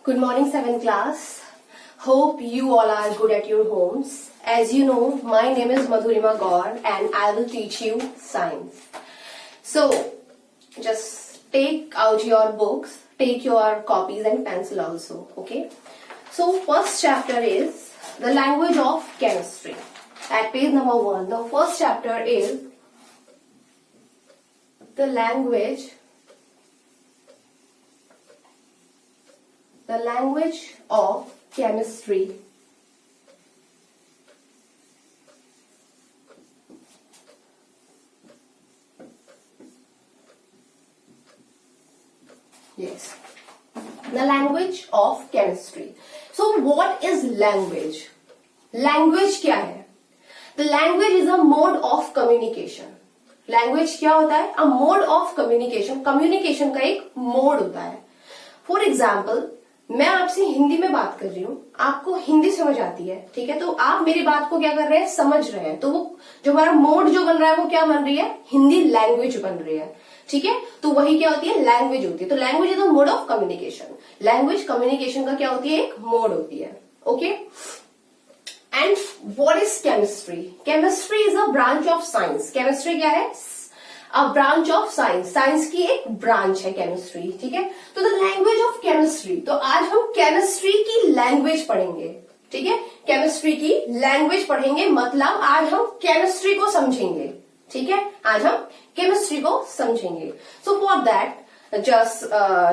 Good morning, 7th class. Hope you all are good at your homes. As you know, my name is Madhurima Gaur and I will teach you science. So, just take out your books, take your copies and pencil also, okay? So, first chapter is the language of chemistry. At page number 1, the first chapter is the language of chemistry. Yes, the language of chemistry. So what is language? Language क्या है? The language is a mode of communication. Language क्या होता है? A mode of communication. Communication का एक mode होता है. For example, मैं आपसे हिंदी में बात कर रही हूँ, आपको हिंदी समझ आती है, ठीक है? तो आप मेरी बात को क्या कर रहे हैं? समझ रहे हैं. तो वो जो हमारा मोड जो बन रहा है वो क्या बन रही है? हिंदी लैंग्वेज बन रही है, ठीक है? तो वही क्या होती है? लैंग्वेज होती है. तो language is a mode of communication. Language communication का क्या होती है? एक मोड होती है. Okay. And what is chemistry? Chemistry is a branch of science. Chemistry क्या है? A branch of science. Science की एक ब्रांच है केमिस्ट्री, ठीक है? तो द लैंग्वेज ऑफ केमिस्ट्री. तो आज हम केमिस्ट्री की लैंग्वेज पढ़ेंगे, ठीक है? केमिस्ट्री की लैंग्वेज पढ़ेंगे, मतलब आज हम केमिस्ट्री को समझेंगे, ठीक है? आज हम केमिस्ट्री को समझेंगे. So for that just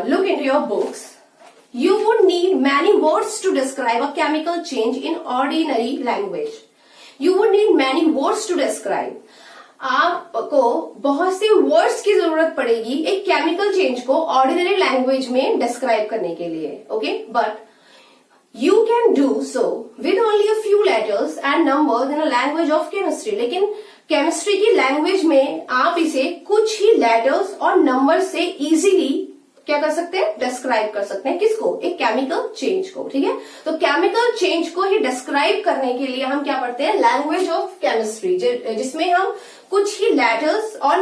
look into your books. You would need many words to describe a chemical change in ordinary language. You would need many words to describe. आपको बहुत सी वर्ड्स की जरूरत पड़ेगी एक केमिकल चेंज को ordinary language में describe करने के लिए, okay? But you can do so with only a few letters and numbers in a language of chemistry. लेकिन केमिस्ट्री की लैंग्वेज में आप इसे कुछ ही लेटर्स और नंबर से इजीली क्या कर सकते हैं? डिस्क्राइब कर सकते हैं. किसको? एक केमिकल चेंज को, ठीक है? तो केमिकल चेंज को ही डिस्क्राइब करने के लिए हम क्या पढ़ते हैं? लैंग्वेज ऑफ केमिस्ट्री, जिसमें हम कुछ ही लेटर्स और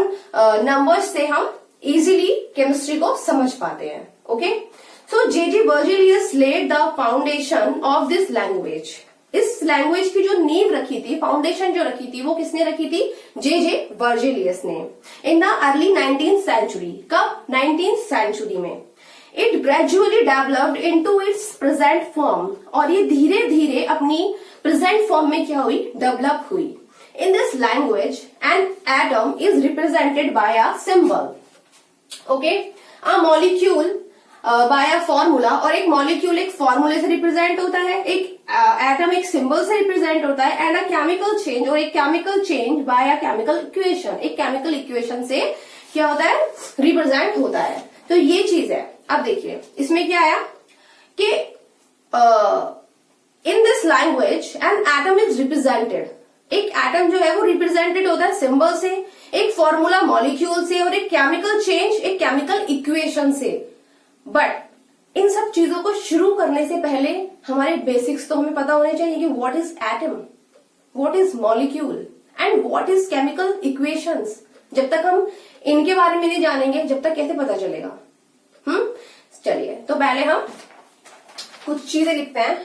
नंबर्स से हम इजीली केमिस्ट्री को समझ पाते हैं. Okay. So J.J. Berzelius laid the foundation of this language. इस लैंग्वेज की जो नींव रखी थी, फाउंडेशन जो रखी थी, वो किसने रखी थी? J.J. Berzelius ने. In the early 19th century. कब? 19th सेंचुरी में. It gradually developed into its present form. और ये धीरे धीरे अपनी प्रेजेंट फॉर्म में क्या हुई? डेवलप हुई. In this language an atom is represented by a symbol. Okay. A molecule by a formula. और एक मॉलिक्यूल एक फॉर्मूले से रिप्रेजेंट होता है, एक एटम एक सिंबल से रिप्रेजेंट होता है. एंड अ केमिकल चेंज, और एक chemical change bye a chemical equation. एक केमिकल इक्वेशन से क्या होता है? रिप्रेजेंट होता है. तो ये चीज है. अब देखिए इसमें क्या आया कि in this language an atom is represented. एक एटम जो है वो रिप्रेजेंटेड होता है सिंबल से, एक फॉर्मूला मॉलिक्यूल से, और एक केमिकल चेंज एक केमिकल इक्वेशन से. बट इन सब चीजों को शुरू करने से पहले हमारे बेसिक्स तो हमें पता होने चाहिए कि what is atom, what is molecule and what is chemical equations. जब तक हम इनके बारे में नहीं जानेंगे, जब तक कैसे पता चलेगा? चलिए, तो पहले हम कुछ चीजें लिखते हैं.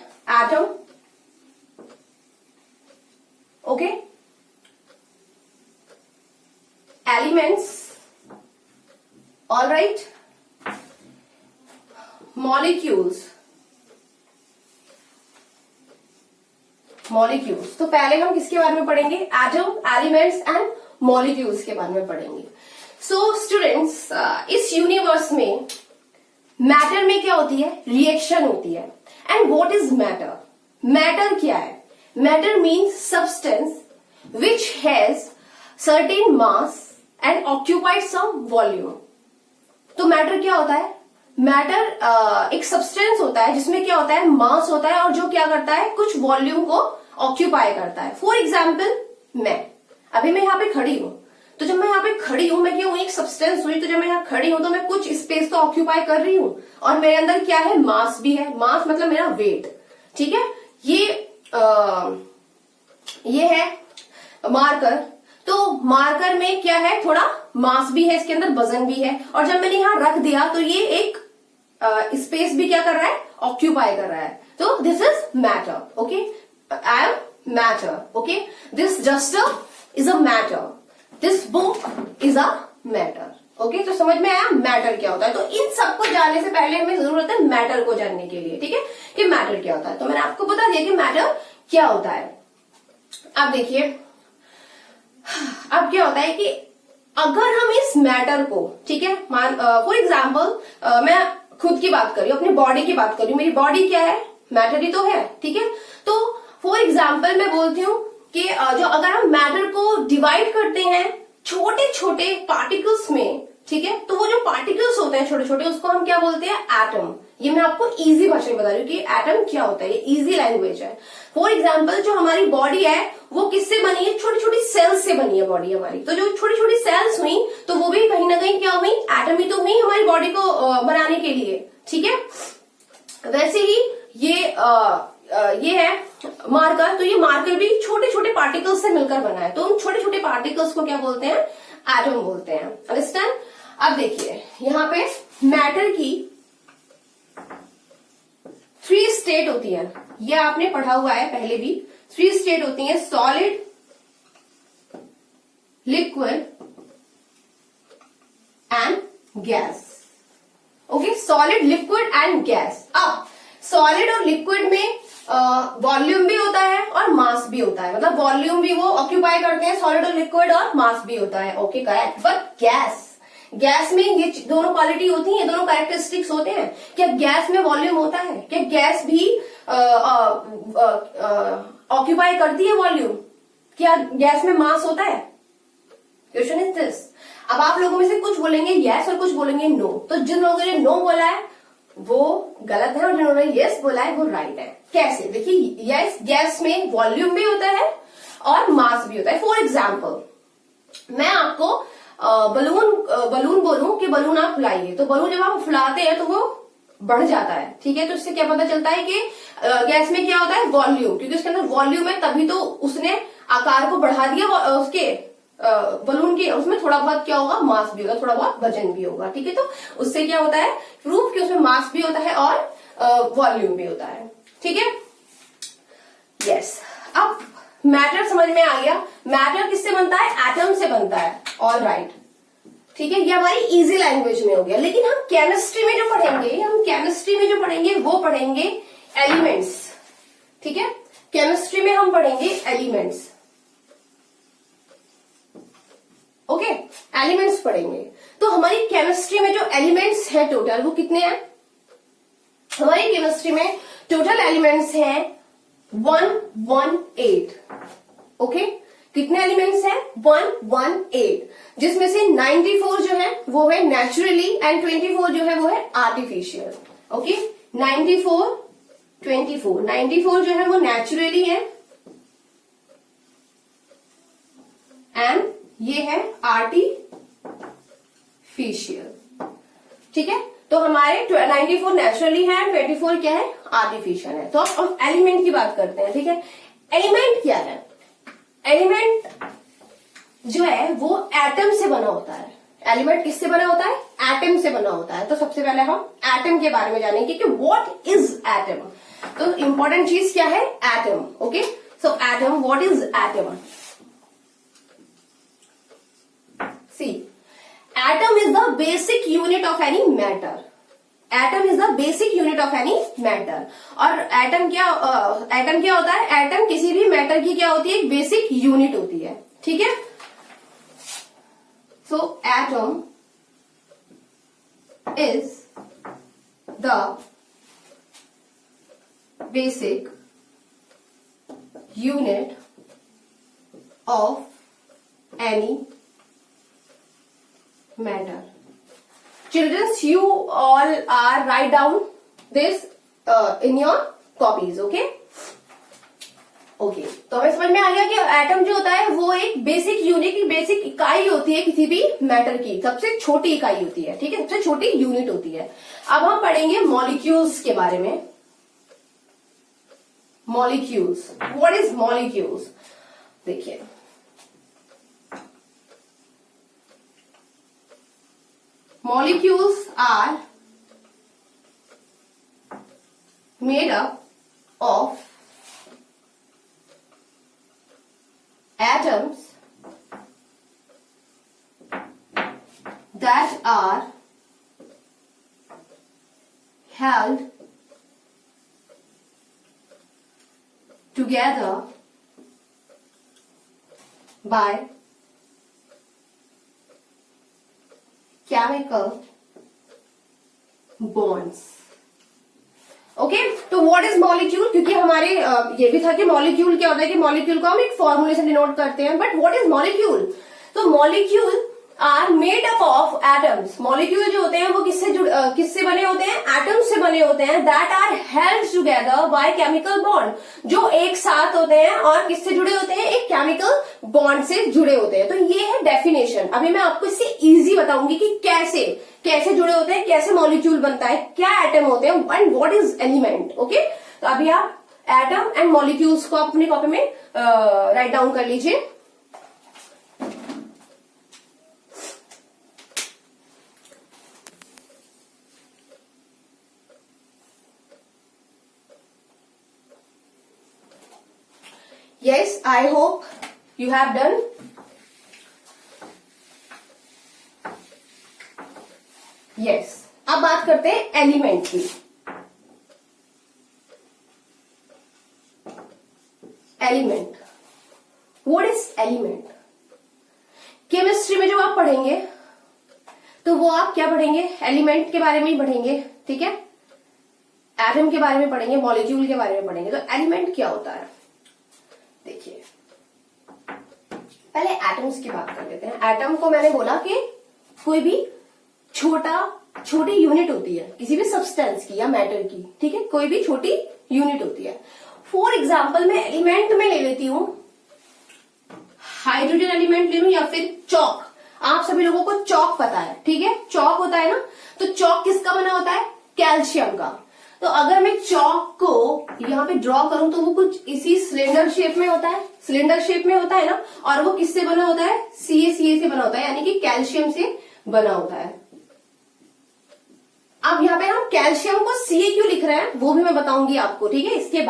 Atom, okay, elements, alright, molecules. तो पहले हम किसके बारे में पढ़ेंगे? एटम, एलिमेंट्स एंड मॉलिक्यूल्स के बारे में पढ़ेंगे. सो स्टूडेंट्स, इस यूनिवर्स में मैटर में क्या होती है? रिएक्शन होती है. And what is matter? Matter क्या है? Matter means substance which has certain mass and occupied some volume. तो मैटर क्या होता है? मैटर एक सब्सटेंस होता है जिसमें क्या होता है? मास होता है, और जो क्या करता है? कुछ वॉल्यूम को ऑक्यूपाई करता है. फॉर एग्जाम्पल, मैं यहाँ पे खड़ी हूं. तो जब मैं यहाँ पे खड़ी हूं, मैं क्या हूं? एक सब्सटेंस हुई. तो जब मैं यहाँ खड़ी हूं तो मैं कुछ स्पेस तो ऑक्यूपाई कर रही हूं, और मेरे अंदर क्या है? मास भी है. मास मतलब मेरा वेट, ठीक है? ये है मार्कर. तो मार्कर में क्या है? थोड़ा मास भी है, इसके अंदर वजन भी है. और जब मैंने यहां रख दिया तो ये एक स्पेस भी क्या कर रहा है, ऑक्यूपाई कर रहा है. तो this is matter. Okay, I am matter. Okay, this duster is a matter, this book is a matter. Okay, तो समझ में आया मैटर क्या होता है. तो इन सबको जानने से पहले हमें जरूरत है मैटर को जानने के लिए. ठीक है, कि मैटर क्या होता है. तो मैंने आपको बता दिया कि मैटर क्या होता है. अब देखिए, अब क्या होता है कि अगर हम इस मैटर को, ठीक है, फॉर एग्जाम्पल मैं खुद की बात कर रही हूँ, अपनी बॉडी की बात कर रही हूँ. मेरी बॉडी क्या है, मैटर ही तो है. ठीक है, तो फॉर एग्जाम्पल मैं बोलती हूँ कि जो अगर हम मैटर को डिवाइड करते हैं छोटे छोटे पार्टिकल्स में, ठीक है, तो वो जो पार्टिकल्स होते हैं छोटे छोटे, उसको हम क्या बोलते हैं, एटम. ये मैं आपको इजी भाषा में बता रही हूँ कि एटम क्या होता है. ये इजी लैंग्वेज है. फॉर एग्जाम्पल जो हमारी बॉडी है वो किससे बनी है, छोटी छोटी सेल्स से बनी है बॉडी हमारी. तो जो छोटी छोटी सेल्स हुई तो वो भी कहीं ना कहीं क्या हुई, एटम ही तो हुई हमारी बॉडी को बनाने के लिए. ठीक है, वैसे ही ये है मार्कर. तो ये मार्कर भी छोटे छोटे पार्टिकल्स से मिलकर बना है. तो उन छोटे छोटे पार्टिकल्स को क्या बोलते हैं, एटम बोलते हैं. अंडरस्टैंड. अब देखिए यहां पे मैटर की 3 स्टेट होती है. ये आपने पढ़ा हुआ है पहले भी. 3 स्टेट होती है, solid, liquid and gas. Okay, solid, liquid and gas. अब सॉलिड और लिक्विड में वॉल्यूम भी होता है और मास भी होता है. मतलब वॉल्यूम भी वो ऑक्यूपाई करते हैं, सॉलिड और लिक्विड, और मास भी होता है. Okay, correct. बट गैस में ये दोनों क्वालिटी होती है, दोनों कैरेक्टरिस्टिक्स होते हैं. क्या गैस में वॉल्यूम होता है, क्या गैस भी ऑक्यूपाई करती है वॉल्यूम, क्या गैस में मास होता है. Question is this. अब आप लोगों में से कुछ बोलेंगे यस और कुछ बोलेंगे नो. तो जिन लोगों ने नो बोला है वो गलत है और जिन्होंने यस बोला है वो राइट है. कैसे, देखिए, यस, गैस में वॉल्यूम भी होता है और मास भी होता है. फॉर एग्जाम्पल मैं आपको बलून बोलूं कि बलून आप फुलाइए, तो बलून जब आप फुलाते हैं तो वो बढ़ जाता है. ठीक है, तो इससे क्या पता चलता है कि गैस में क्या होता है, वॉल्यूम, क्योंकि उसके अंदर वॉल्यूम है तभी तो उसने आकार को बढ़ा दिया उसके बलून के. उसमें थोड़ा बहुत क्या होगा, मास भी होगा, थोड़ा बहुत वजन भी होगा. ठीक है, तो उससे क्या होता है, प्रूफ कि उसमें मास भी होता है और वॉल्यूम भी होता है. ठीक है, यस. अब मैटर समझ में आ गया. मैटर किससे बनता है, एटम से बनता है. All right. ठीक है, ये हमारी इजी लैंग्वेज में हो गया. लेकिन हम केमिस्ट्री में जो पढ़ेंगे वो पढ़ेंगे एलिमेंट्स. ठीक है, केमिस्ट्री में हम पढ़ेंगे एलिमेंट्स. ओके, एलिमेंट्स पढ़ेंगे. तो हमारी केमिस्ट्री में जो एलिमेंट्स हैं टोटल वो कितने हैं, हमारी केमिस्ट्री में टोटल एलिमेंट्स हैं 118. ओके, कितने एलिमेंट्स हैं, 118, जिसमें से 94 जो है वो है नेचुरली एंड 24 जो है वो है आर्टिफिशियल. ओके, 94 जो है वो नेचुरली है एंड ये है आर्टिफिशियल. ठीक है, तो हमारे 94 नेचुरली है, 24 क्या है, आर्टिफिशियल है. तो अब हम एलिमेंट की बात करते हैं. ठीक है, एलिमेंट क्या है, एलिमेंट जो है वो एटम से बना होता है. एलिमेंट किससे बना होता है, एटम से बना होता है. तो सबसे पहले हम एटम के बारे में जानेंगे कि व्हाट इज एटम. तो इंपॉर्टेंट चीज क्या है, atom. Okay, so atom, what is atom. See, atom is the basic unit of any matter. Atom is the basic unit of any matter. और एटम क्या होता है, एटम किसी भी मैटर की क्या होती है, एक बेसिक यूनिट होती है. ठीक है, so atom is the basic unit of any matter. Children, you all are write down this in your copies. Okay. तो हमें समझ में आ गया कि एटम जो होता है वो एक बेसिक यूनिट, बेसिक इकाई होती है किसी भी मैटर की, सबसे छोटी इकाई होती है. ठीक है, सबसे छोटी यूनिट होती है. अब हम पढ़ेंगे मॉलिक्यूल्स के बारे में. Molecules, what is molecules. देखिए, molecules are made up of atoms that are held together by chemical bonds. Okay, तो व्हाट इज मॉलिक्यूल, क्योंकि हमारे ये भी था कि मॉलिक्यूल क्या होता है, कि मॉलिक्यूल को हम एक फॉर्मूले से डिनोट करते हैं, बट व्हाट इज मॉलिक्यूल? तो molecule are made up of atoms. Molecule जो होते हैं वो किससे बने होते हैं? एटम्स से बने होते हैं. That are held together by chemical bond, जो एक साथ होते हैं और किससे जुड़े होते हैं? एक केमिकल बॉन्ड से जुड़े होते हैं. तो ये है डेफिनेशन. अभी मैं आपको इससे इजी बताऊंगी कि कैसे कैसे जुड़े होते हैं, कैसे मॉलिक्यूल बनता है, क्या एटम होते हैं and what is element. Okay, तो अभी आप एटम एंड मॉलिक्यूल्स को अपनी कॉपी में राइट डाउन कर लीजिए. Yes, I hope you have done. Yes. अब बात करते हैं एलिमेंट की. Element, what is element? Chemistry में जब आप पढ़ेंगे तो वो आप क्या पढ़ेंगे? एलिमेंट के बारे में ही पढ़ेंगे. ठीक है, एटम के बारे में पढ़ेंगे, मॉलिक्यूल के बारे में पढ़ेंगे. तो एलिमेंट क्या होता है? देखिए, पहले एटम्स की बात कर लेते हैं. एटम को मैंने बोला कि कोई भी छोटी यूनिट होती है किसी भी सब्सटेंस की या मैटर की. ठीक है, कोई भी छोटी यूनिट होती है. फॉर एग्जाम्पल मैं एलिमेंट में ले लेती हूं, हाइड्रोजन एलिमेंट ले लूं या फिर चॉक. आप सभी लोगों को चॉक पता है. ठीक है, चॉक होता है ना. तो चॉक किसका बना होता है? कैल्शियम का. तो अगर मैं चॉक को यहाँ पे ड्रॉ करूं तो वो कुछ इसी सिलेंडर शेप में होता है. सिलेंडर शेप में होता है ना. और वो किससे बना होता है? CaCa से बना होता है, यानी कि कैल्शियम से बना होता है. अब यहाँ पे हम कैल्शियम को Ca क्यों लिख रहे हैं वो भी मैं बताऊंगी आपको. ठीक है, इसके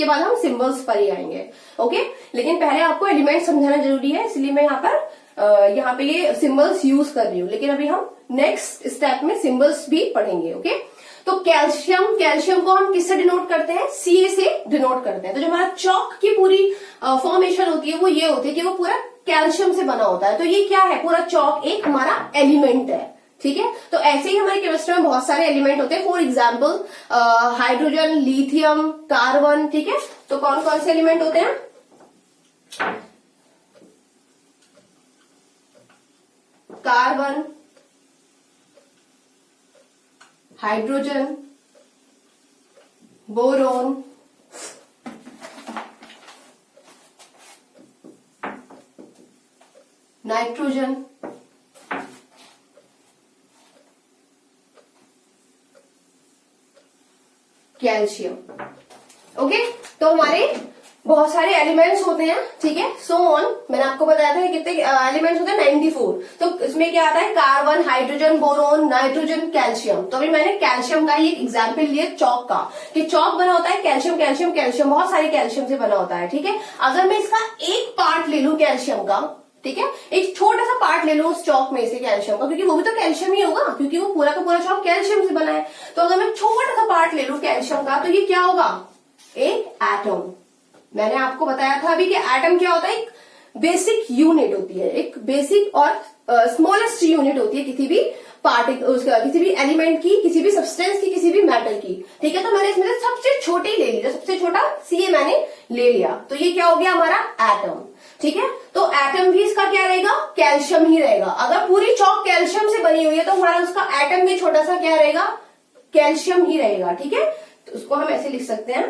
बाद हम सिंबल्स पर ही आएंगे. ओके, लेकिन पहले आपको एलिमेंट समझाना जरूरी है, इसलिए मैं यहाँ पे ये सिंबल्स यूज कर रही हूँ. लेकिन अभी हम नेक्स्ट स्टेप में सिंबल्स भी पढ़ेंगे. ओके, तो कैल्शियम को हम किससे डिनोट करते हैं? Ca से डिनोट करते हैं. तो जो हमारा चॉक की पूरी फॉर्मेशन होती है वो ये होती है कि वो पूरा कैल्शियम से बना होता है. तो ये क्या है? पूरा चॉक एक हमारा एलिमेंट है. ठीक है, तो ऐसे ही हमारे केमिस्ट्री में बहुत सारे एलिमेंट होते हैं. For example hydrogen, lithium, carbon. ठीक है, तो कौन कौन से एलिमेंट होते हैं? Carbon, hydrogen, boron, nitrogen, calcium. Okay, तो हमारे बहुत सारे एलिमेंट्स होते हैं. ठीक है, सो ऑन. मैंने आपको बताया था कितने एलिमेंट्स होते हैं? 94. तो इसमें क्या आता है? Carbon, hydrogen, boron, nitrogen, calcium. तो अभी मैंने कैल्शियम का ही एक एग्जाम्पल लिया चॉक का, कि चॉक बना होता है कैल्शियम कैल्शियम कैल्शियम, बहुत सारे कैल्शियम से बना होता है. ठीक है, अगर मैं इसका एक पार्ट ले लूं कैल्शियम का, ठीक है, एक छोटा सा पार्ट ले लो उस चॉक में से कैल्शियम का, क्योंकि वो भी तो कैल्शियम ही होगा, क्योंकि वो पूरा का पूरा चॉक कैल्शियम से बना है. तो अगर मैं छोटा सा पार्ट ले लूं कैल्शियम का, तो ये क्या होगा? एक एटम. मैंने आपको बताया था अभी कि एटम क्या होता है? एक बेसिक यूनिट होती है, एक बेसिक और स्मॉलेस्ट यूनिट होती है किसी भी किसी भी एलिमेंट की, किसी भी सब्सटेंस की, किसी भी मैटर की. ठीक है, तो मैंने इसमें से सबसे छोटी ले ली, सबसे छोटा Ca मैंने ले लिया. तो ये क्या हो गया? हमारा एटम. ठीक है, तो एटम भी इसका क्या रहेगा? कैल्शियम ही रहेगा. अगर पूरी चॉक कैल्शियम से बनी हुई है तो हमारा उसका एटम भी छोटा सा क्या रहेगा? कैल्शियम ही रहेगा. ठीक है, तो उसको हम ऐसे लिख सकते हैं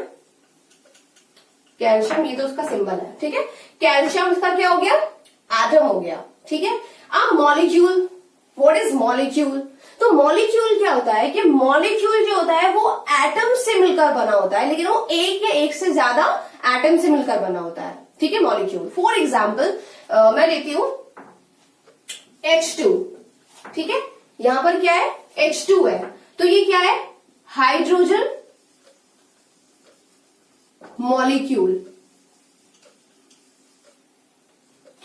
कैल्शियम. ये तो उसका सिंबल है. ठीक है, कैल्शियम इसका क्या हो गया? एटम हो गया. ठीक है, अब मॉलिक्यूल. What is molecule? तो मॉलिक्यूल क्या होता है कि मॉलिक्यूल जो होता है वो एटम से मिलकर बना होता है, लेकिन वो एक या एक से ज्यादा एटम से मिलकर बना होता है. ठीक है, मॉलिक्यूल. फॉर एग्जाम्पल मैं लेती हूं H2. ठीक है, यहां पर क्या है? H2 है. तो ये क्या है? Hydrogen molecule.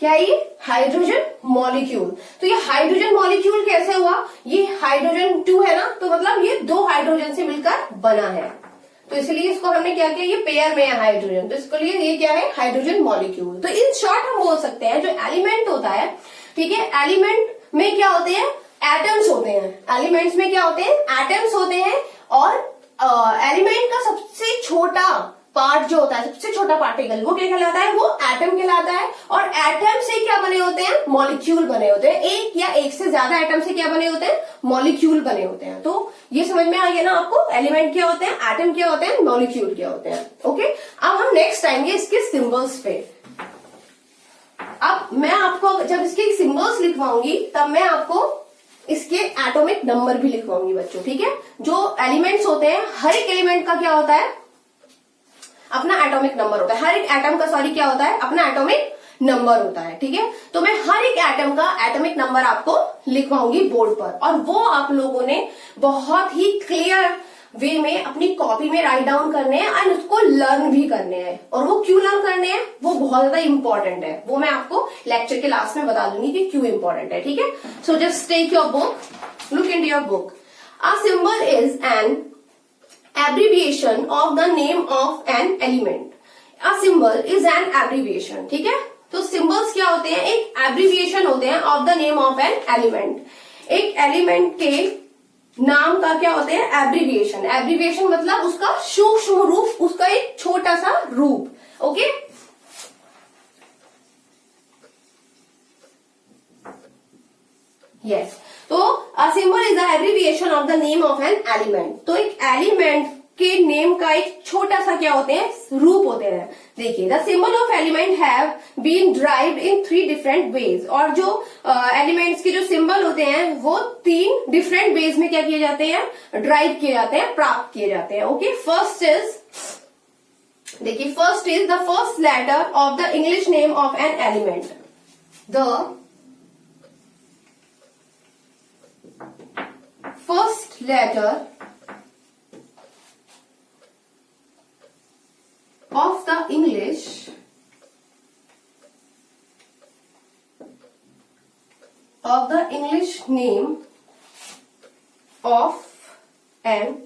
क्या ये हाइड्रोजन मॉलिक्यूल। तो ये हाइड्रोजन मॉलिक्यूल कैसे हुआ, ये हाइड्रोजन 2 है ना, तो मतलब ये 2 हाइड्रोजन से मिलकर बना है, तो इसलिए इसको हमने क्या किया, ये पेयर में है हाइड्रोजन, तो इसके लिए ये क्या है, हाइड्रोजन मॉलिक्यूल। तो इन शॉर्ट हम बोल सकते हैं जो एलिमेंट होता है, ठीक है, एलिमेंट में क्या होते हैं, एटम्स होते हैं। एलिमेंट्स में क्या होते हैं, एटम्स होते हैं। और एलिमेंट का सबसे छोटा पार्ट जो होता है, सबसे छोटा पार्टिकल, वो क्या कहलाता है, वो एटम कहलाता है। और एटम से क्या बने होते हैं, मॉलिक्यूल बने होते हैं। एक या एक से ज्यादा एटम से क्या बने होते हैं, मॉलिक्यूल बने होते हैं। तो ये समझ में आ गया ना आपको, एलिमेंट क्या होते हैं, एटम क्या होते हैं, मॉलिक्यूल क्या होते हैं। ओके, अब हम नेक्स्ट आएंगे इसके सिंबल्स पे। अब मैं आपको जब इसके सिंबल्स लिखवाऊंगी तब मैं आपको इसके एटॉमिक नंबर भी लिखवाऊंगी बच्चों, ठीक है। जो एलिमेंट्स होते हैं, हर एक एलिमेंट का क्या होता है, अपना एटॉमिक नंबर होता है। हर एक एटम का क्या होता है, अपना एटॉमिक नंबर होता है, ठीक है। तो मैं हर एक एटम का एटॉमिक नंबर आपको लिखवाऊंगी बोर्ड पर, और वो आप लोगों ने बहुत ही क्लियर वे में अपनी कॉपी में राइट डाउन करने हैं एंड उसको लर्न भी करने हैं। और वो क्यों लर्न करने हैं, वो बहुत ज्यादा इंपॉर्टेंट है, वो मैं आपको लेक्चर के लास्ट में बता दूंगी कि क्यों इंपॉर्टेंट है, ठीक है। So just take your book, look in your book. A symbol is an abbreviation of the name of an element. A symbol is an abbreviation, ठीक है। तो symbols क्या होते हैं, एक abbreviation होते हैं of the name of an element. एक element के नाम का क्या होते हैं, abbreviation. Abbreviation मतलब उसका सूक्ष्म रूप, उसका एक छोटा सा रूप, ओके। यस, तो अ symbol is the abbreviation of the name of an element. तो एक एलिमेंट के नेम का एक छोटा सा क्या होते हैं, रूप होते हैं। देखिए, the symbol of element have been derived in 3 different ways. और जो एलिमेंट्स के जो सिंबल होते हैं वो 3 डिफरेंट वेज में क्या किए जाते हैं, ड्राइव किए जाते हैं, प्राप्त किए जाते हैं, ओके। फर्स्ट इज, देखिए, first is the first letter of the English name of an element. The first letter of the English name of an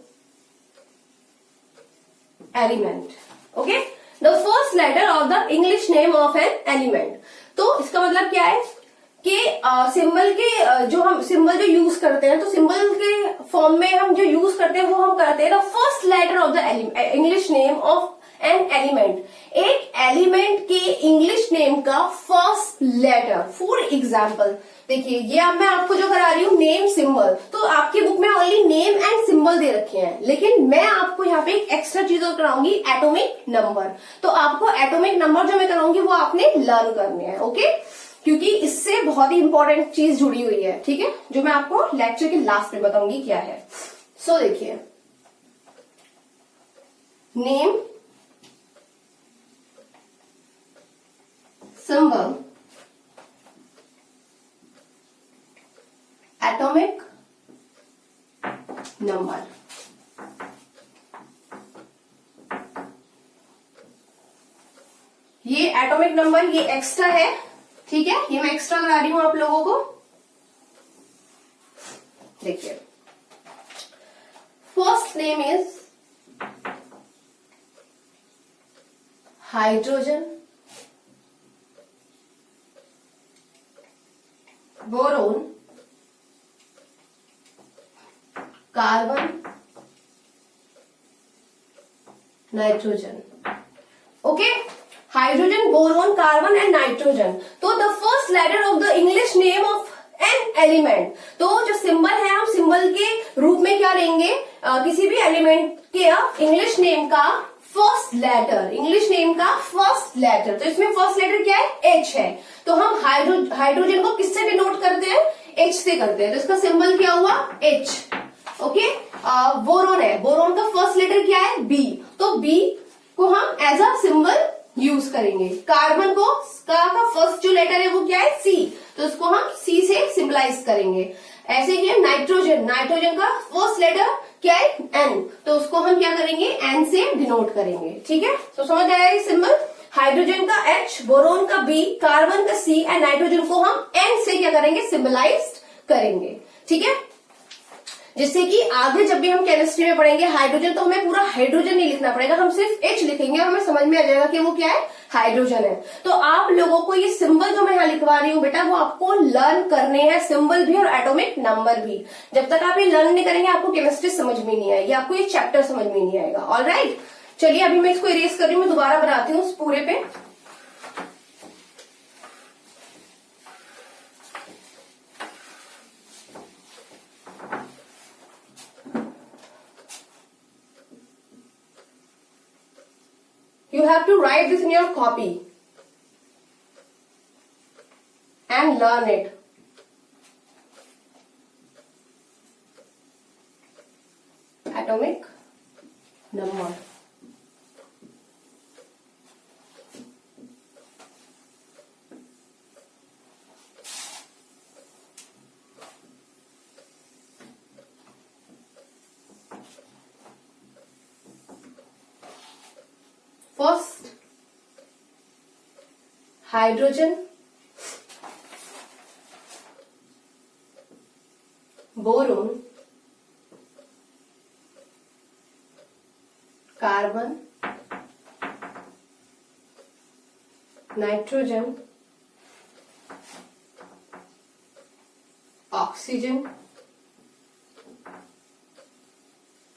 element, okay, the first letter of the English name of an element। तो इसका मतलब क्या है कि symbol के जो हम symbol जो यूज करते हैं, तो सिंबल के फॉर्म में हम जो यूज करते हैं वो हम करते हैं the first letter of the English name of an element. एक एलिमेंट के इंग्लिश नेम का फर्स्ट लेटर। फॉर एग्जाम्पल, देखिए, ये अब मैं आपको जो करा रही हूँ नेम सिंबल, तो आपकी बुक में ओनली नेम एंड सिंबल दे रखे हैं, लेकिन मैं आपको यहाँ पे एक एक्स्ट्रा चीज और कराऊंगी, एटॉमिक नंबर। तो आपको एटॉमिक नंबर जो मैं कराऊंगी वो आपने लर्न करने हैं, ओके, क्योंकि इससे बहुत ही इंपॉर्टेंट चीज जुड़ी हुई है, ठीक है, जो मैं आपको लेक्चर के लास्ट में बताऊंगी क्या है। सो देखिए, नेम, सिंबल, एटॉमिक नंबर। ये एटॉमिक नंबर ये एक्स्ट्रा है, ठीक है, ये मैं एक्स्ट्रा करा रही हूं आप लोगों को। देखिए, first name is hydrogen, boron, carbon, nitrogen, okay. Hydrogen, boron, carbon and nitrogen. तो the first letter of the English name of an element. तो जो सिंबल है, हम सिंबल के रूप में क्या लेंगे, किसी भी एलिमेंट के इंग्लिश नेम का फर्स्ट लेटर, इंग्लिश नेम का फर्स्ट लेटर। तो इसमें फर्स्ट लेटर क्या है, एच है। तो हम हाइड्रोजन को किससे डिनोट करते हैं, एच से करते हैं। तो इसका सिंबल क्या हुआ, एच, ओके। बोरोन है, बोरोन का फर्स्ट लेटर क्या है, बी, तो बी को हम एज अ सिंबल यूज करेंगे। कार्बन को का फर्स्ट जो लेटर है वो क्या है, सी, तो इसको हम सी से सिंबलाइज करेंगे। ऐसे ही नाइट्रोजन, नाइट्रोजन का फर्स्ट लेटर क्या है, एन, तो उसको हम क्या करेंगे, एन से डिनोट करेंगे। ठीक है, तो समझ आया ये सिंबल। हाइड्रोजन का H, बोरोन का B, कार्बन का C एंड नाइट्रोजन को हम N से क्या करेंगे, सिंबलाइज करेंगे। ठीक है, जिससे कि आगे जब भी हम केमिस्ट्री में पढ़ेंगे हाइड्रोजन, तो हमें पूरा हाइड्रोजन नहीं लिखना पड़ेगा, हम सिर्फ H लिखेंगे और हमें समझ में आ जाएगा कि वो क्या है, हाइड्रोजन है। तो आप लोगों को ये सिंबल जो मैं यहाँ लिखवा रही हूँ बेटा, वो आपको लर्न करने हैं, सिंबल भी और एटॉमिक नंबर भी। जब तक आप ये लर्न नहीं करेंगे आपको केमिस्ट्री समझ में नहीं आएगी, आपको ये चैप्टर समझ में नहीं आएगा। ऑलराइट, चलिए अभी मैं इसको इरेज कर रही हूँ, मैं दोबारा बनाती हूँ उस पूरे पे। You have to write this in your copy and learn it. Atomic number. First, hydrogen, boron, carbon, nitrogen, oxygen,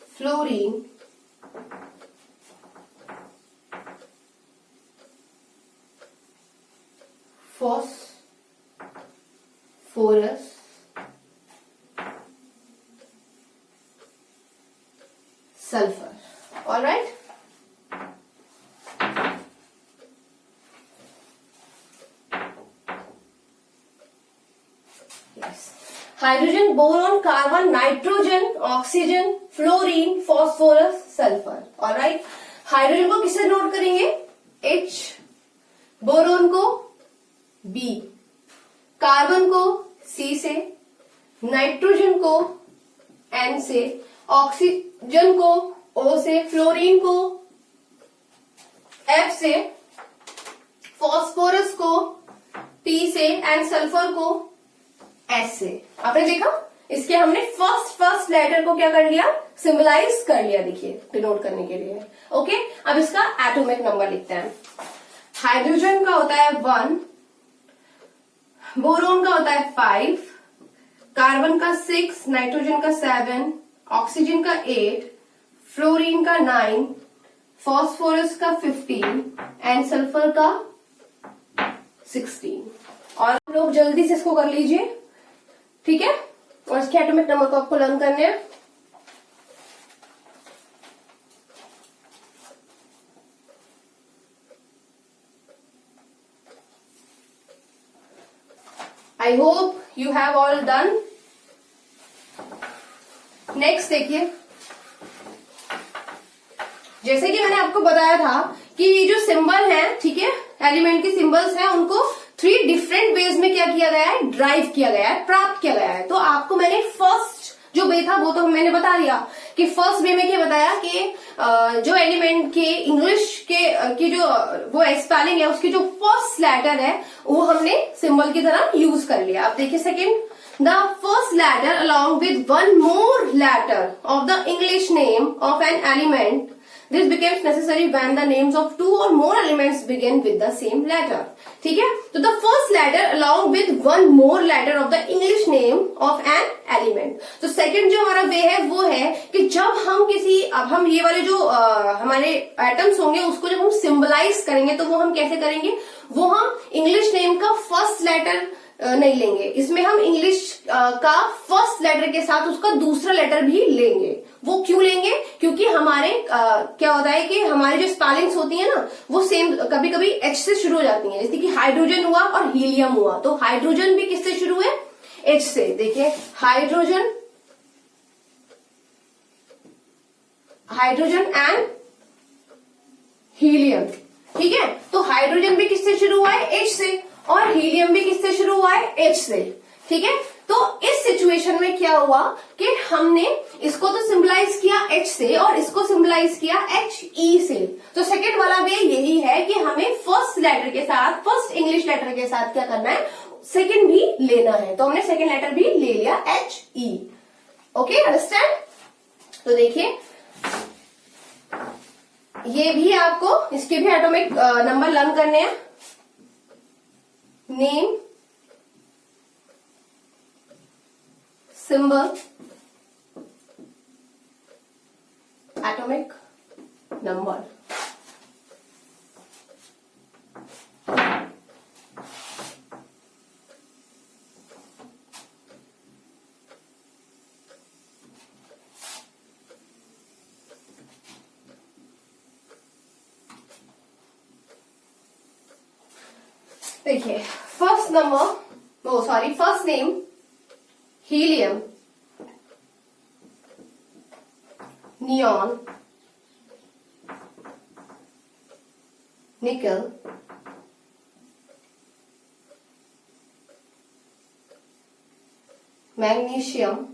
fluorine, phosphorus, sulfur. All right. Yes. Hydrogen, boron, carbon, nitrogen, oxygen, fluorine, phosphorus, sulfur. All right. Hydrogen को किससे note करेंगे, H, boron को B, carbon को C से, nitrogen को N से, oxygen को O से, फ्लोरीन को F से, फॉस्फोरस को T से एंड सल्फर को S से। आपने देखा, इसके हमने फर्स्ट लेटर को क्या कर लिया, सिंबलाइज कर लिया, देखिए डिनोट करने के लिए। ओके, अब इसका एटॉमिक नंबर लिखते हैं। हाइड्रोजन का होता है 1, बोरोन का होता है 5, कार्बन का 6, नाइट्रोजन का 7, ऑक्सीजन का 8, फ्लोरीन का 9, फॉस्फोरस का 15 एंड सल्फर का 16। और आप लोग जल्दी से इसको कर लीजिए, ठीक है, और इसके एटॉमिक नंबर को आपको लर्न करने हैं। I hope you have all done. Next देखिए, जैसे कि मैंने आपको बताया था कि ये जो सिंबल है, ठीक है, एलिमेंट के सिंबल्स हैं, उनको 3 डिफरेंट वेज में क्या किया गया है, ड्राइव किया गया है, प्राप्त किया गया है। तो आपको मैंने फर्स्ट जो वे था वो तो मैंने बता दिया कि फर्स्ट वे में क्या बताया कि जो एलिमेंट के इंग्लिश के की जो वो स्पेलिंग है, उसकी जो फर्स्ट लेटर है वो हमने सिंबल की तरह यूज कर लिया। अब देखिए second, the first letter along with one more letter of the English name of an element, this becomes necessary when the names of 2 or more elements begin with the same letter. ठीक है, तो the first letter along with one more letter of the English name of an element. तो second जो हमारा वे है वो है कि जब हम किसी, अब हम ये वाले जो हमारे एटम्स होंगे उसको जब हम सिंबलाइज करेंगे तो वो हम कैसे करेंगे, वो हम इंग्लिश नेम का फर्स्ट लेटर नहीं लेंगे, इसमें हम इंग्लिश का फर्स्ट लेटर के साथ उसका दूसरा लेटर भी लेंगे। वो क्यों लेंगे, क्योंकि हमारे क्या होता है कि हमारी जो स्पेलिंग्स होती है ना वो सेम कभी कभी H से शुरू हो जाती हैं, जैसे कि हाइड्रोजन हुआ और हीलियम हुआ, तो हाइड्रोजन भी किससे शुरू है, H से। देखिए हाइड्रोजन एंड हीलियम, ठीक है, तो हाइड्रोजन भी किससे शुरू हुआ है, H से, और हीलियम भी किससे शुरू हुआ है, H से। ठीक है, तो इस सिचुएशन में क्या हुआ कि हमने इसको तो सिंबलाइज किया H से और इसको सिंबलाइज किया HE से। तो सेकेंड वाला भी यही है कि हमें फर्स्ट लेटर के साथ, फर्स्ट इंग्लिश लेटर के साथ क्या करना है, सेकेंड भी लेना है। तो हमने सेकेंड लेटर भी ले लिया HE। Okay, understand. तो देखिए ये भी आपको इसके भी एटॉमिक नंबर लर्न करने हैं। Name, symbol, atomic number. देखिए first number, first name helium, neon, nickel, magnesium,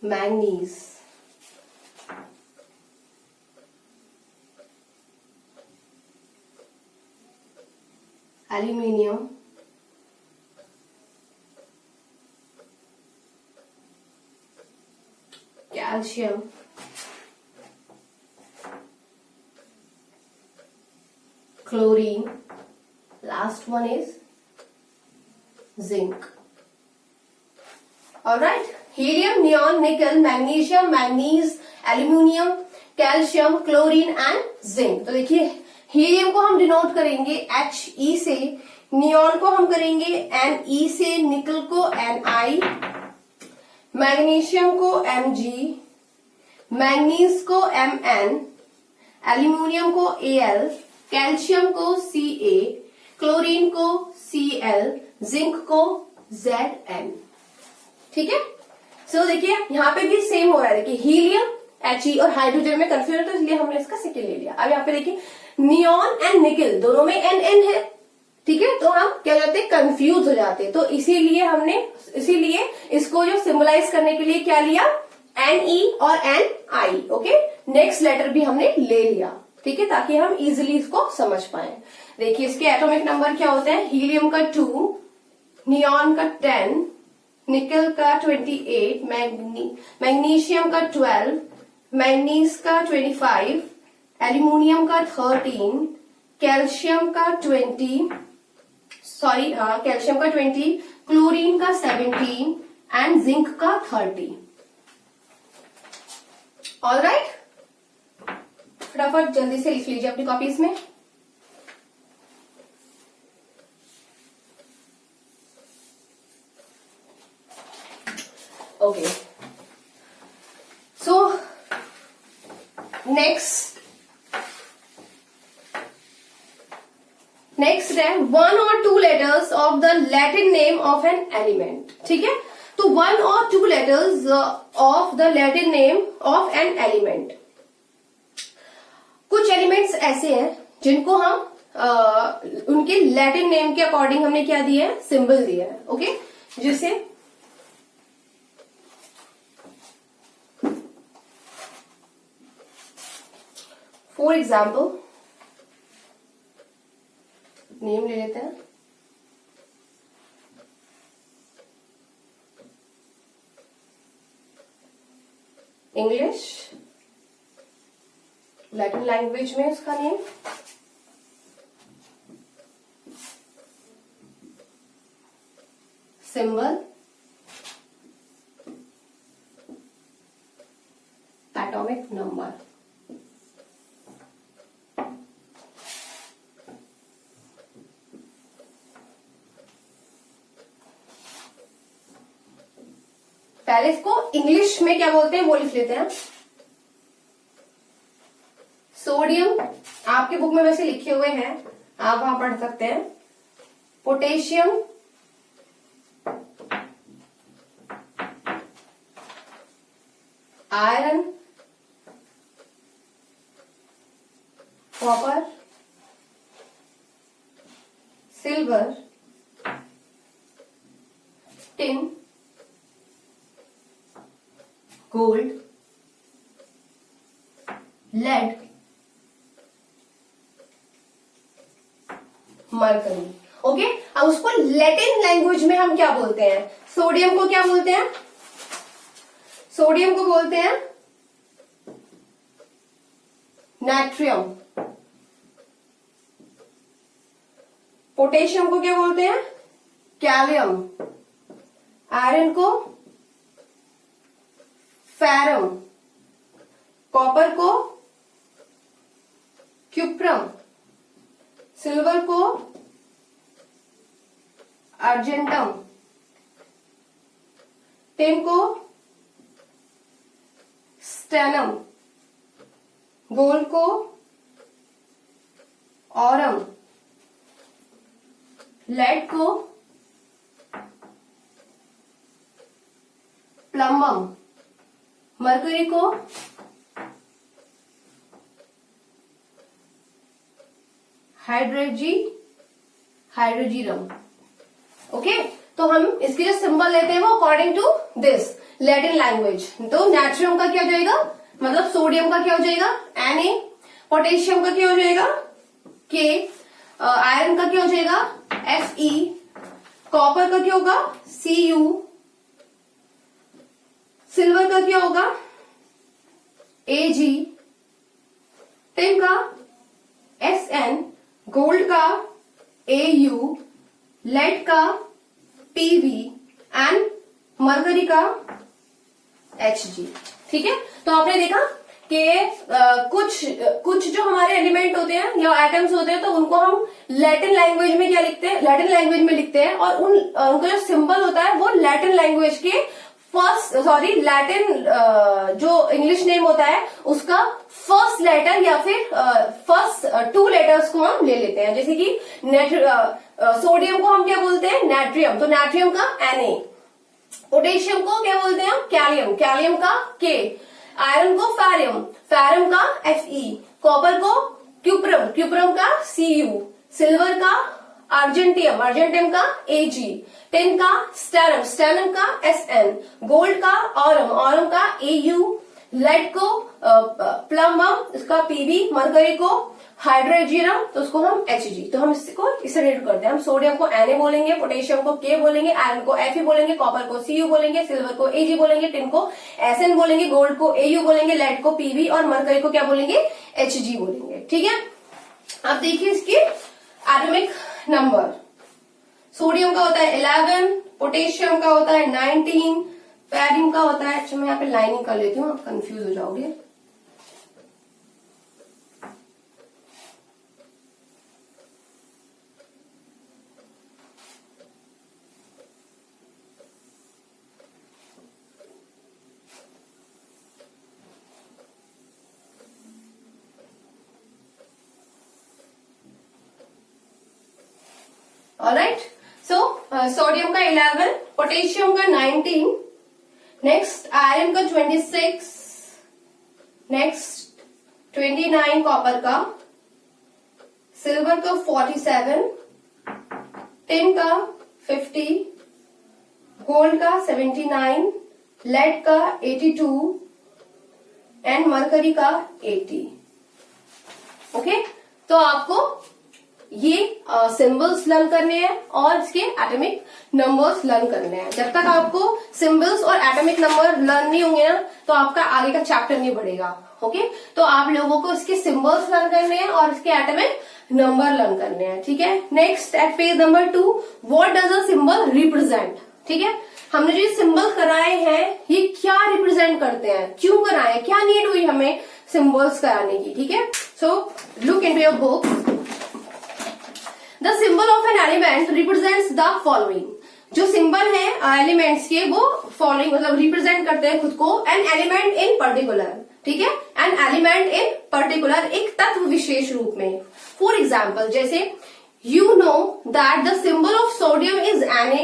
manganese, aluminium, calcium, chlorine, last one is zinc. Alright, helium, neon, nickel, magnesium, manganese, aluminium, calcium, chlorine and zinc. तो देखिए helium को हम denote करेंगे HE से, neon को हम करेंगे Ne से, निकल को Ni, मैग्नीशियम को Mg, मैंगनीज को Mn, एल्यूमिनियम को Al, कैल्शियम को Ca, क्लोरीन को Cl, जिंक को Zn। ठीक है। सो देखिए यहाँ पे भी सेम हो रहा है। देखिए हीलियम, He और हाइड्रोजन में कंफ्यूजन है तो इसलिए हमने इसका सेकेंड ले लिया। अब यहाँ पे देखिए नियॉन एंड निकल दोनों में Nn है। ठीक है, तो हम क्या जाते हैं, कंफ्यूज हो जाते हैं। तो इसीलिए इसको जो सिंबलाइज करने के लिए क्या लिया, Ne और Ni। ओके, नेक्स्ट लेटर भी हमने ले लिया। ठीक है, ताकि हम इजिली इसको समझ पाए। देखिए इसके एटॉमिक नंबर क्या होते हैं, हीलियम का 2, नियॉन का 10, निकल का 28, मैग्नीशियम का 12, मैंगनीज का 25, एल्यूमिनियम का 13, कैल्शियम का 20, क्लोरीन का 17 एंड जिंक का 30। ऑलराइट, फटाफट जल्दी से लिख लीजिए अपनी कॉपीज में। ओके, सो नेक्स्ट है 1 or 2 letters of the Latin name of an element। ठीक है, तो 1 or 2 letters of the Latin name of an element। कुछ एलिमेंट्स ऐसे हैं जिनको हम उनके लैटिन नेम के अकॉर्डिंग हमने क्या दिया है, सिंबल दिया है। ओके, जिसे फॉर एग्जाम्पल नेम ले लेते हैं, इंग्लिश, लैटिन लैंग्वेज में इसका नेम, सिंबल, एटॉमिक नंबर। पहले इसको इंग्लिश में क्या बोलते हैं वो लिख लेते हैं। सोडियम आपके बुक में वैसे लिखे हुए हैं, आप वहां पढ़ सकते हैं। Potassium, iron, copper, silver, tin, gold, lead, mercury. Okay, अब उसको लैटिन लैंग्वेज में हम क्या बोलते हैं? सोडियम को क्या बोलते हैं? सोडियम को बोलते हैं नाट्रियम। पोटेशियम को क्या बोलते हैं? कैलियम। आयरन को फेरम, कॉपर को क्यूप्रम, सिल्वर को अर्जेंटम, टिन को स्टेनम, गोल्ड को ऑरम, लेड को प्लम्बम, मरकरी को हाइड्रोजीरम। ओके, तो हम इसके जो सिंबल लेते हैं वो according to this Latin language. तो नाट्रियम का क्या हो जाएगा, मतलब सोडियम का क्या हो जाएगा? Na। पोटेशियम का क्या हो जाएगा? K। आयरन का क्या हो जाएगा? Fe। कॉपर का क्या होगा? Cu। सिल्वर का क्या होगा? Ag। टिन का Sn। गोल्ड का Au। लेड का Pv एंड मरकरी का Hg। ठीक है, तो आपने देखा कि कुछ जो हमारे एलिमेंट होते हैं या एटम्स होते हैं तो उनको हम लैटिन लैंग्वेज में क्या लिखते हैं? लैटिन लैंग्वेज में लिखते हैं, और उनका जो सिंबल होता है वो लैटिन लैंग्वेज के लैटिन जो इंग्लिश नेम होता है उसका फर्स्ट लेटर या फिर फर्स्ट 2 लेटर्स को हम ले लेते हैं। जैसे कि सोडियम को हम क्या बोलते हैं? नाट्रियम, तो नाट्रियम का Na। पोटेशियम को क्या बोलते हैं हम? कैलियम, कैलियम का K। आयरन को फेरियम, फेरियम का Fe। कॉपर को क्यूप्रम, क्यूप्रम का Cu। सिल्वर का अर्जेंटियम, अर्जेंटियम का Ag। टिन का स्टेनम, स्टेनम का Sn। गोल्ड का ऑरम, ऑरम का Au। लेड को प्लम्बम, इसका Pb। मरकरी को हाइड्रोजीरम, तो उसको हम Hg। तो हम इसको इसे रेट करते हैं। हम सोडियम को Na बोलेंगे, पोटेशियम को K बोलेंगे, आयरन को Fe बोलेंगे, कॉपर को Cu बोलेंगे, सिल्वर को Ag बोलेंगे, टिन को Sn बोलेंगे, गोल्ड को Au बोलेंगे, लेड को Pb और मरकरी को क्या बोलेंगे? Hg बोलेंगे। ठीक है, अब देखिए इसके एटॉमिक नंबर। सोडियम का होता है 11, पोटेशियम का होता है 19, फेरियम का होता है, अच्छा मैं यहाँ पे लाइनिंग कर लेती हूँ, आप कंफ्यूज हो जाओगे। ऑलराइट, सो सोडियम का 11, पोटेशियम का 19, नेक्स्ट आयरन का 26, नेक्स्ट 29 कॉपर का, सिल्वर का 47, टिन का 50, गोल्ड का 79, लेड का 82 एंड मरकरी का 80। ओके, तो आपको ये सिंबल्स लर्न करने हैं और इसके एटॉमिक नंबर्स लर्न करने हैं। जब तक आपको सिंबल्स और एटॉमिक नंबर लर्न नहीं होंगे ना तो आपका आगे का चैप्टर नहीं बढ़ेगा। ओके, तो आप लोगों को इसके सिंबल्स लर्न करने हैं और इसके एटॉमिक नंबर लर्न करने हैं। ठीक है, next at page number 2, what does a symbol represent. ठीक है, हमने जो सिंबल कराए हैं ये क्या रिप्रेजेंट करते हैं, क्यों कराए, क्या नीड हुई हमें सिंबल्स कराने की। ठीक है, so look into your book. The symbol of an element represents the following. जो सिंबल है एलिमेंट्स के वो फॉलोइंग मतलब रिप्रेजेंट करते हैं खुद को। एन एलिमेंट इन पर्टिकुलर, ठीक है, एन एलिमेंट इन पर्टिकुलर, एक तत्व विशेष रूप में। फॉर एग्जाम्पल, जैसे you know that the symbol of sodium is Na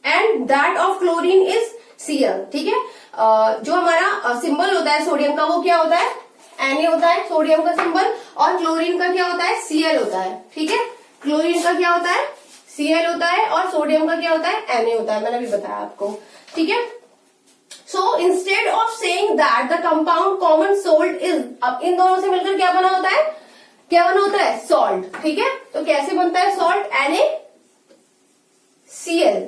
and that of chlorine is Cl। ठीक है, जो हमारा सिंबल होता है सोडियम का वो क्या होता है? Na होता है सोडियम का सिंबल, और क्लोरीन का क्या होता है? Cl होता है। ठीक है, क्लोरीन का क्या होता है? Cl होता है और सोडियम का क्या होता है, Na होता है, मैंने अभी बताया आपको, ठीक है। So instead of saying that the compound common salt is, अब इन दोनों से मिलकर क्या बना होता है, क्या बना होता है, सॉल्ट, ठीक है। तो कैसे बनता है सॉल्ट, NaCl,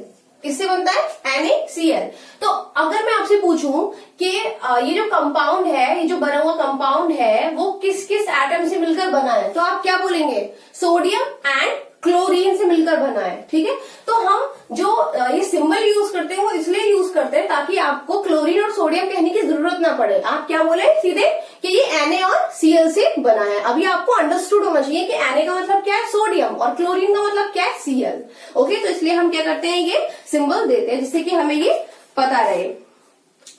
किससे बनता है, NaCl। तो अगर मैं आपसे पूछूं कि ये जो कंपाउंड है, ये जो बना हुआ कंपाउंड है वो किस किस एटम से मिलकर बना है, तो आप क्या बोलेंगे, सोडियम एंड क्लोरीन से मिलकर बना है, ठीक है। तो हम जो ये सिंबल यूज करते हैं वो इसलिए यूज करते हैं ताकि आपको क्लोरीन और सोडियम कहने की जरूरत ना पड़े, आप क्या बोले सीधे कि ये Na और Cl से बना है। अभी आपको अंडरस्टूड होना चाहिए कि Na का मतलब क्या है, सोडियम, और क्लोरीन का मतलब क्या है, Cl, ओके। तो इसलिए हम क्या करते हैं, ये सिंबल देते हैं जिससे कि हमें ये पता रहे।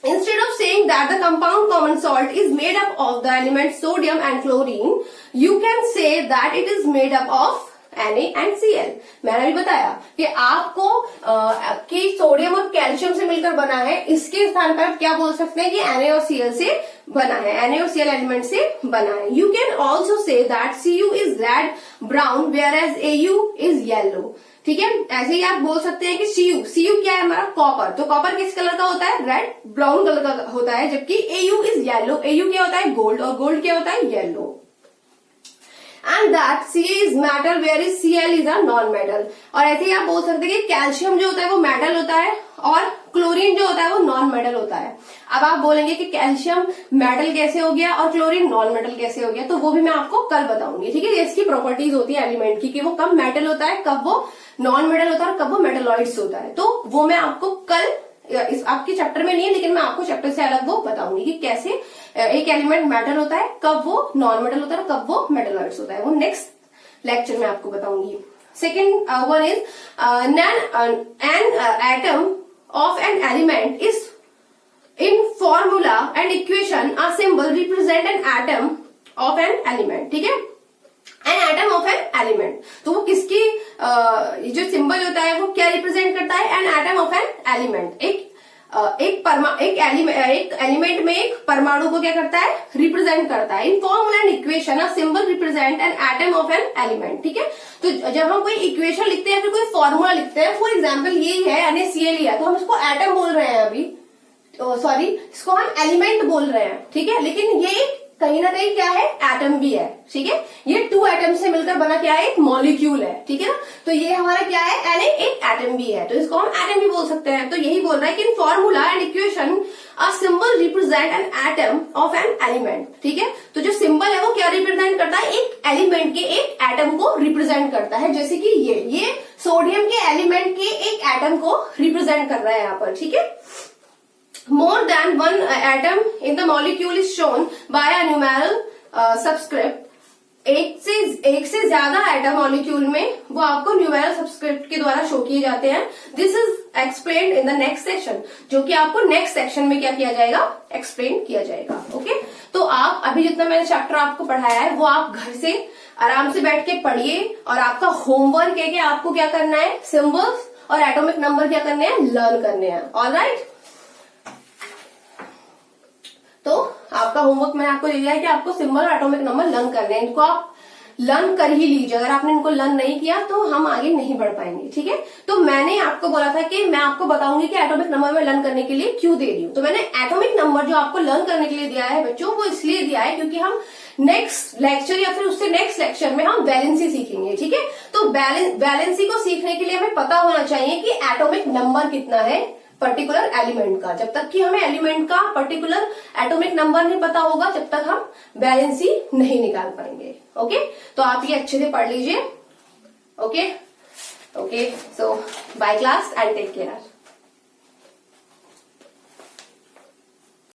Instead of saying that the compound common salt is made up of the elements sodium and chlorine, you can say that it is made up of Na and Cl। मैंने अभी बताया कि आपको कि सोडियम और कैल्शियम से मिलकर बना है, इसके स्थान पर आप क्या बोल सकते हैं कि Na और Cl से बना है, Na और Cl एलिमेंट से बना है। You can also say that Cu is red brown whereas Au is yellow, ठीक है। ऐसे ही आप बोल सकते हैं कि Cu क्या है हमारा, कॉपर, तो कॉपर किस कलर का होता है, रेड ब्राउन कलर का होता है, जबकि Au इज येलो, Au क्या होता है, गोल्ड, और गोल्ड क्या होता है, yellow. And that Ca is metal where is Cl is a non metal. और ऐसे ही आप बोल सकते हैं कि कैल्शियम जो होता है वो मेटल होता है और क्लोरीन जो होता है वो नॉन मेटल होता है। अब आप बोलेंगे कि कैल्शियम मेटल कैसे हो गया और क्लोरीन नॉन मेटल कैसे हो गया, तो वो भी मैं आपको कल बताऊंगी, ठीक है। इसकी प्रॉपर्टीज होती है एलिमेंट की कि वो कब मेटल होता है, कब वो नॉन मेटल होता है और कब वो मेटलॉइड्स होता है, तो वो मैं आपको कल इस आपके चैप्टर में नहीं है, लेकिन मैं आपको चैप्टर से अलग वो बताऊंगी कि कैसे एक एलिमेंट मेटल होता है, कब वो नॉन मेटल होता है और कब वो मेटलॉइड्स होता है, वो नेक्स्ट लेक्चर में आपको बताऊंगी। Second one is an atom of an element is in formula and equation a symbol represent an atom of an element, ठीक है, an atom of an element। तो वो किसकी जो सिंबल होता है वो क्या रिप्रेजेंट करता है, an atom of an element, एक एलिमेंट में एक परमाणु को क्या करता है, रिप्रेजेंट करता है। In formula and equation a symbol represent an atom of an element, ठीक है। तो जब हम कोई इक्वेशन लिखते हैं फिर कोई फॉर्मूला लिखते हैं, फॉर एग्जाम्पल ये है NaCl है, तो हम इसको एटम बोल रहे हैं अभी, सॉरी इसको हम एलिमेंट बोल रहे हैं, ठीक है, लेकिन ये कहीं ना कहीं क्या है, एटम भी है, ठीक है। ये 2 एटम से मिलकर बना क्या है, एक मॉलिक्यूल है, ठीक है ना। तो ये हमारा क्या है, Na एक एटम भी है, तो इसको हम एटम भी बोल सकते हैं। तो यही बोल रहा है कि in formula and equation a symbol represent an atom of an element, ठीक है। तो जो सिंबल है वो क्या रिप्रेजेंट करता है, एक एलिमेंट के एक एटम को रिप्रेजेंट करता है, जैसे कि ये सोडियम के एलिमेंट के एक एटम को रिप्रेजेंट कर रहा है यहाँ पर, ठीक है। More than one atom in the molecule is shown by a numeral subscript। एक से ज्यादा एटम मॉलिक्यूल में वो आपको न्यूमेरल सबस्क्रिप्ट के द्वारा शो किए जाते हैं। This is explained in the next section, जो कि आपको नेक्स्ट सेक्शन में क्या किया जाएगा, एक्सप्लेन किया जाएगा, ओके। तो आप अभी जितना मैंने चैप्टर आपको पढ़ाया है वो आप घर से आराम से बैठ के पढ़िए, और आपका होमवर्क है कि आपको क्या करना है, सिंबल्स और एटॉमिक नंबर क्या करने हैं, लर्न करने हैं, ऑलराइट। तो आपका होमवर्क मैंने आपको दिया है कि आपको सिंबल और एटॉमिक नंबर लर्न करने हैं, इनको आप लर्न कर ही लीजिए। अगर आपने इनको लर्न नहीं किया तो हम आगे नहीं बढ़ पाएंगे, ठीक है। तो मैंने आपको बोला था कि मैं आपको बताऊंगी कि एटॉमिक नंबर में लर्न करने के लिए क्यों दे रही हूँ। तो मैंने एटॉमिक नंबर जो आपको लर्न करने के लिए दिया है बच्चों, वो इसलिए दिया है क्योंकि हम नेक्स्ट लेक्चर या फिर उससे नेक्स्ट लेक्चर में हम वैलेंसी सीखेंगे, ठीक है। तो वैलेंसी को सीखने के लिए हमें पता होना चाहिए कि एटॉमिक नंबर कितना है पर्टिकुलर एलिमेंट का। जब तक कि हमें एलिमेंट का पर्टिकुलर एटॉमिक नंबर नहीं पता होगा, जब तक हम वैलेंसी नहीं निकाल पाएंगे, ओके। तो आप ये अच्छे से पढ़ लीजिए, okay. So bye class and take care.